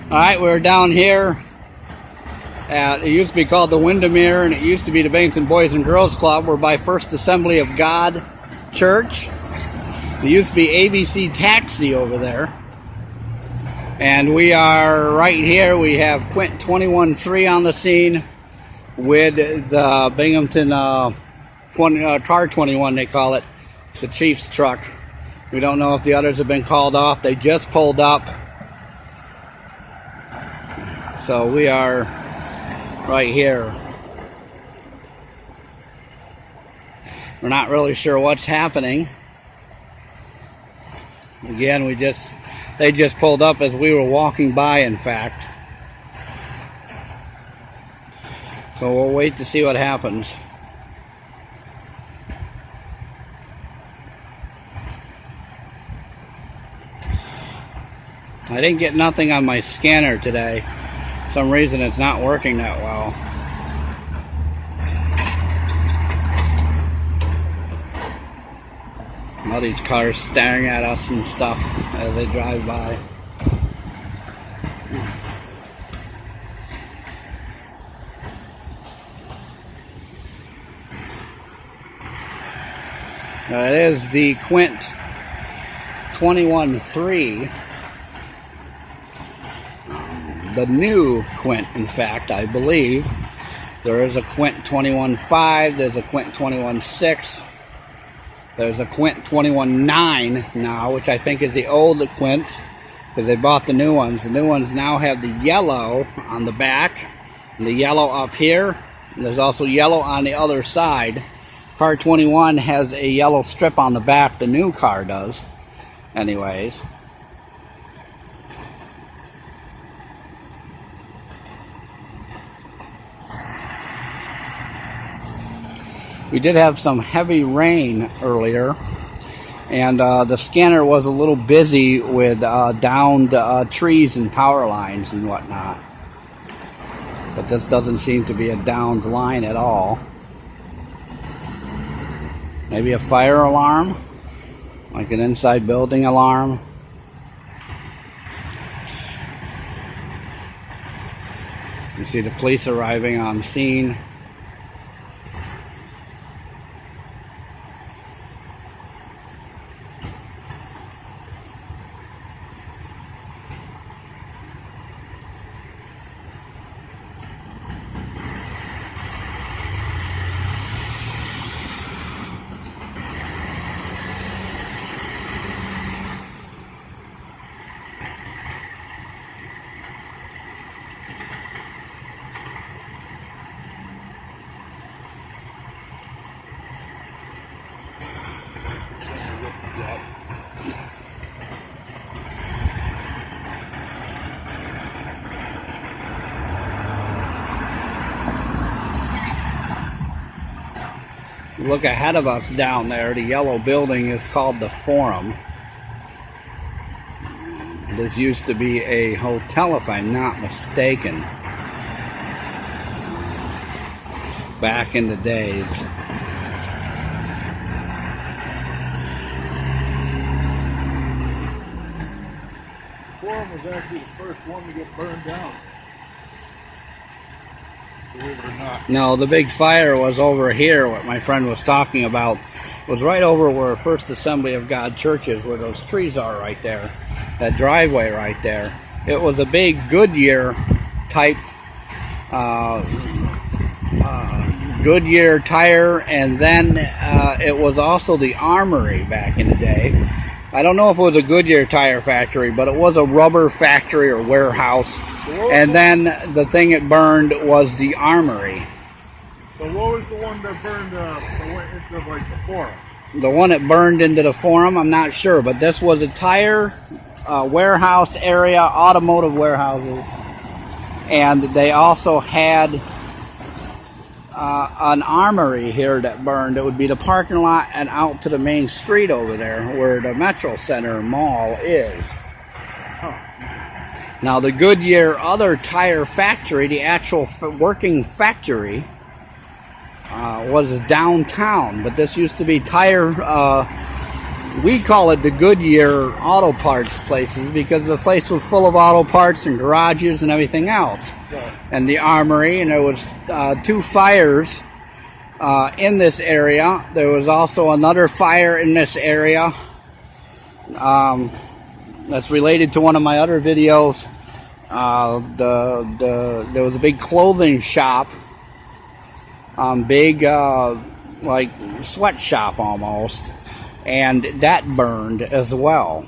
Alright, we're down here at, it used to be called the Windermere, and it used to be the Binghamton Boys and Girls Club. We're by First Assembly of God Church. There used to be ABC Taxi over there. And we are right here. We have Quint 21-3 on the scene with the Binghamton Car 21, they call it. It's the Chief's truck. We don't know if the others have been called off. They just pulled up. So we are right here. We're not really sure what's happening. Again, they just pulled up as we were walking by, in fact. So we'll wait to see what happens. I didn't get nothing on my scanner today. For some reason it's not working that well. All these cars staring at us and stuff as they drive by. It is the Quint 21-3. The new Quint, in fact, I believe. There is a Quint 21-5, there's a Quint 21-6, there's a Quint 21-9 now, which I think is the old Quints, because they bought the new ones. The new ones now have the yellow on the back, and the yellow up here, and there's also yellow on the other side. Car 21 has a yellow strip on the back, the new car does. Anyways. We did have some heavy rain earlier, and the scanner was a little busy with downed trees and power lines and whatnot. But this doesn't seem to be a downed line at all. Maybe a fire alarm, like an inside building alarm. You see the police arriving on scene. Look ahead of us down there, the yellow building is called the Forum. This used to be a hotel, if I'm not mistaken, back in the days. The Forum was actually the first one to get burned down. Believe it or not. No, the big fire was over here, what my friend was talking about. It was right over where First Assembly of God Church is, where those trees are right there. That driveway right there. It was a big Goodyear type Goodyear tire, and then it was also the Armory back in the day. I don't know if it was a Goodyear tire factory, but it was a rubber factory or warehouse. And then the thing it burned was the Armory. So what was the one that burned into like the Forum? The one that burned into the Forum, I'm not sure, but this was a tire warehouse area, automotive warehouses, and they also had an Armory here that burned. It would be the parking lot and out to the main street over there where the Metro Center Mall is. Now the Goodyear other tire factory, the actual working factory, was downtown, but this used to be tire We call it the Goodyear auto parts places because the place was full of auto parts and garages and everything else. And the armory, and there was 2 fires in this area. There was also another fire in this area that's related to one of my other videos. There was a big clothing shop, big like sweatshop almost, and that burned as well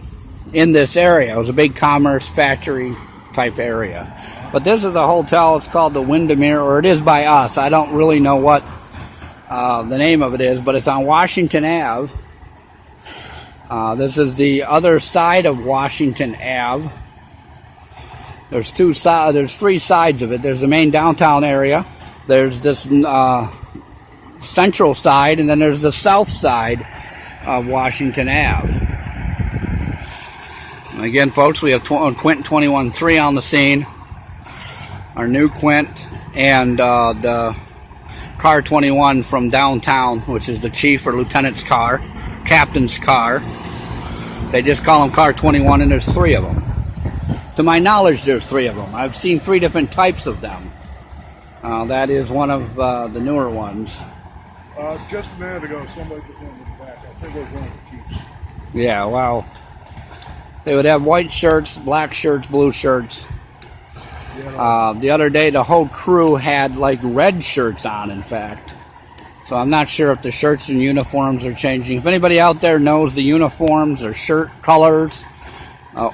in this area. It was a big commerce factory type area. But this is a hotel. It's called the Windermere, or it is by us. I don't really know what the name of it is, but it's on Washington Ave. This is the other side of Washington Ave. There's 3 sides of it. There's the main downtown area. There's this central side, and then there's the south side of Washington Ave. And again, folks, we have Quint 21-3 on the scene. Our new Quint, and the car 21 from downtown, which is the chief or lieutenant's car, captain's car. They just call them car 21, and there's 3 of them. To my knowledge, there's 3 of them. I've seen 3 different types of them. That is one of the newer ones. Just a minute ago, somebody was in the back. I think it was one of the Chiefs. Yeah, well, they would have white shirts, black shirts, blue shirts. The other day, the whole crew had like red shirts on, in fact. So I'm not sure if the shirts and uniforms are changing. If anybody out there knows the uniforms or shirt colors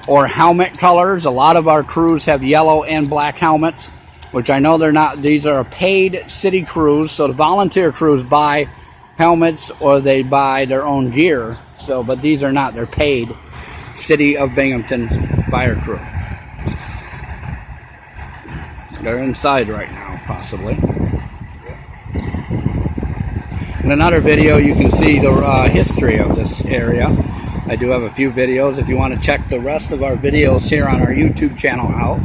or helmet colors, a lot of our crews have yellow and black helmets, which I know they're not. These are paid city crews, so the volunteer crews buy helmets or they buy their own gear. So, but these are not. They're paid City of Binghamton fire crew. They're inside right now, possibly. In another video, you can see the history of this area. I do have a few videos if you want to check the rest of our videos here on our YouTube channel out.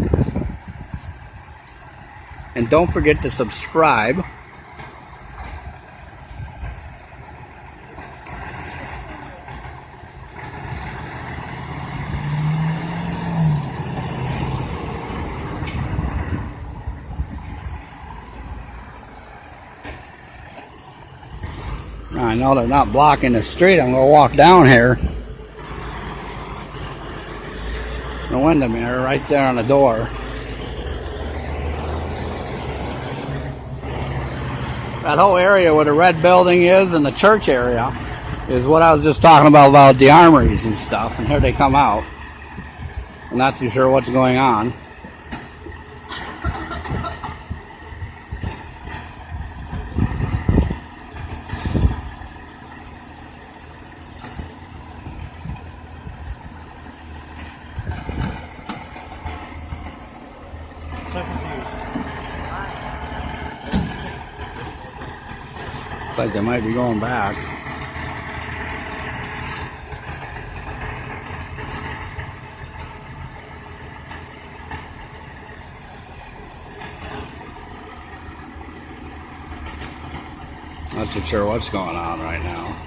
And don't forget to subscribe. I know they're not blocking the street. I'm going to walk down here. The Windermere right there on the door. That whole area where the red building is and the church area is what I was just talking about the armories and stuff. And here they come out. I'm not too sure what's going on. Looks like they might be going back. Not too sure what's going on right now.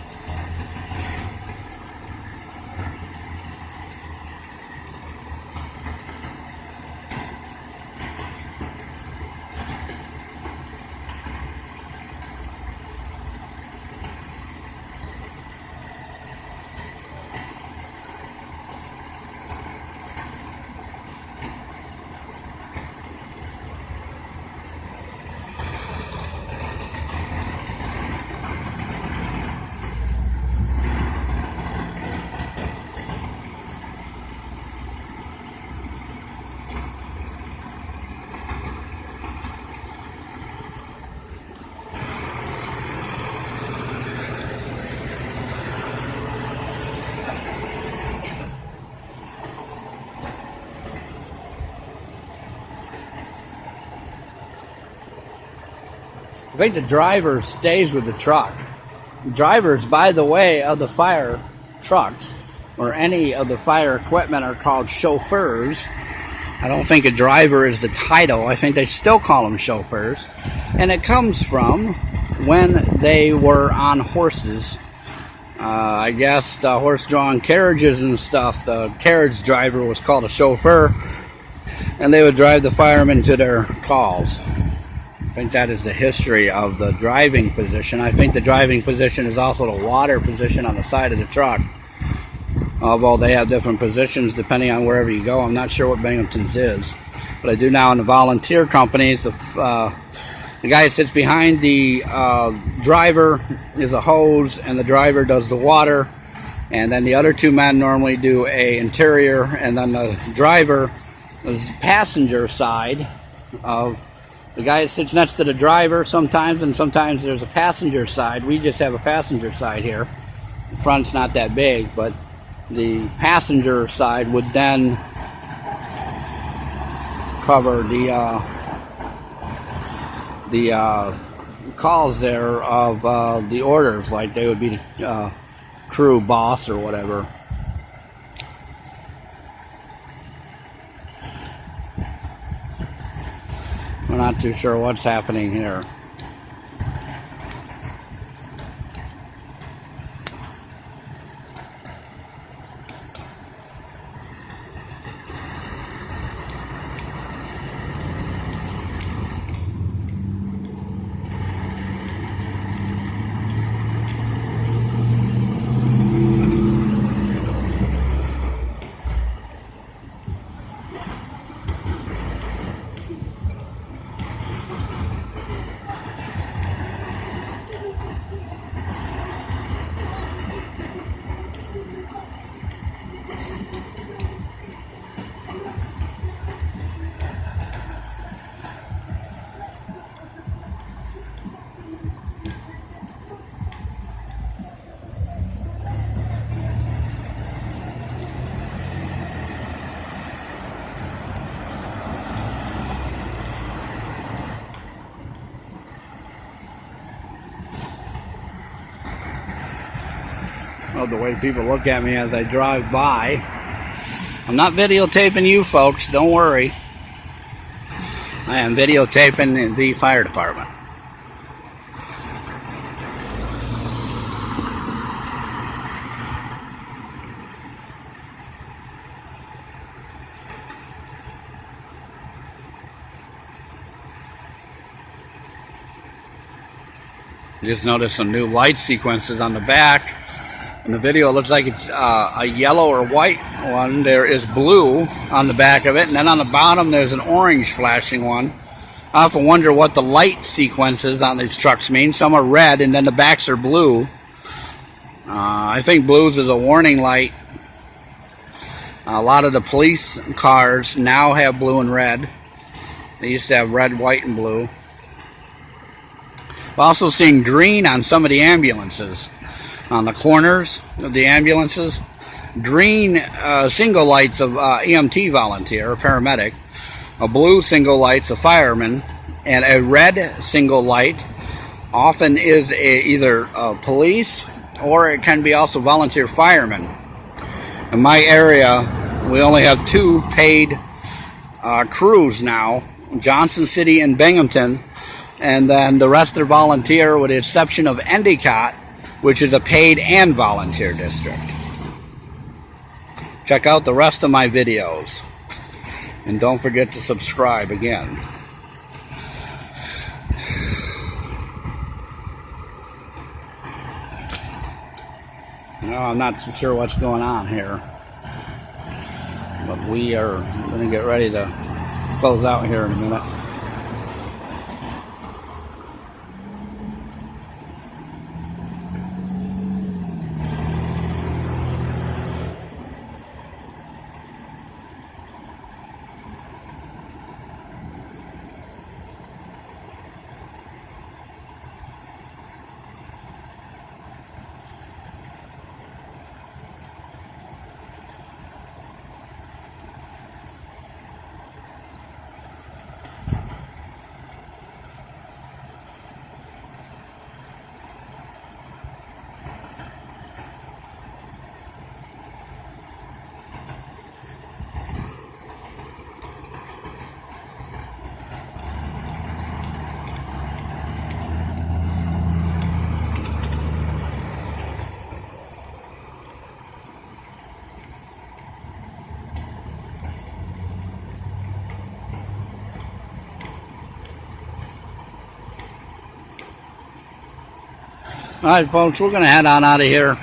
I think the driver stays with the truck. Drivers, by the way, of the fire trucks or any of the fire equipment are called chauffeurs. I don't think a driver is the title. I think they still call them chauffeurs. And it comes from when they were on horses I guess the horse-drawn carriages and stuff, the carriage driver was called a chauffeur, and they would drive the firemen to their calls. I think that is the history of the driving position. I think the driving position is also the water position on the side of the truck. Although they have different positions depending on wherever you go. I'm not sure what Binghamton's is. But I do now in the volunteer companies. The guy that sits behind the driver is a hose, and the driver does the water. And then the other two men normally do a interior, and then the driver is passenger side of the guy that sits next to the driver sometimes, and sometimes there's a passenger side. We just have a passenger side here. The front's not that big, but the passenger side would then cover the calls there of the orders, like they would be the crew boss or whatever. We're not too sure what's happening here. Love the way people look at me as I drive by. I'm not videotaping you folks, don't worry. I am videotaping the fire department. Just noticed some new light sequences on the back. In the video, it looks like it's a yellow or white one. There is blue on the back of it, and then on the bottom there's an orange flashing one. I often wonder what the light sequences on these trucks mean. Some are red, and then the backs are blue. I think blues is a warning light. A lot of the police cars now have blue and red. They used to have red, white, and blue. We're also seeing green on some of the ambulances. On the corners of the ambulances, green single lights of EMT volunteer, a paramedic, a blue single light's a fireman, and a red single light often is either police or it can be also volunteer firemen. In my area, we only have two paid crews now, Johnson City and Binghamton, and then the rest are volunteer with the exception of Endicott, which is a paid and volunteer district. Check out the rest of my videos. And don't forget to subscribe again. No, I'm not too sure what's going on here. But we are going to get ready to close out here in a minute. right, folks, we're going to head on out of here.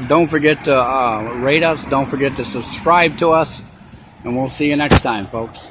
Don't forget to rate us. Don't forget to subscribe to us. And we'll see you next time, folks.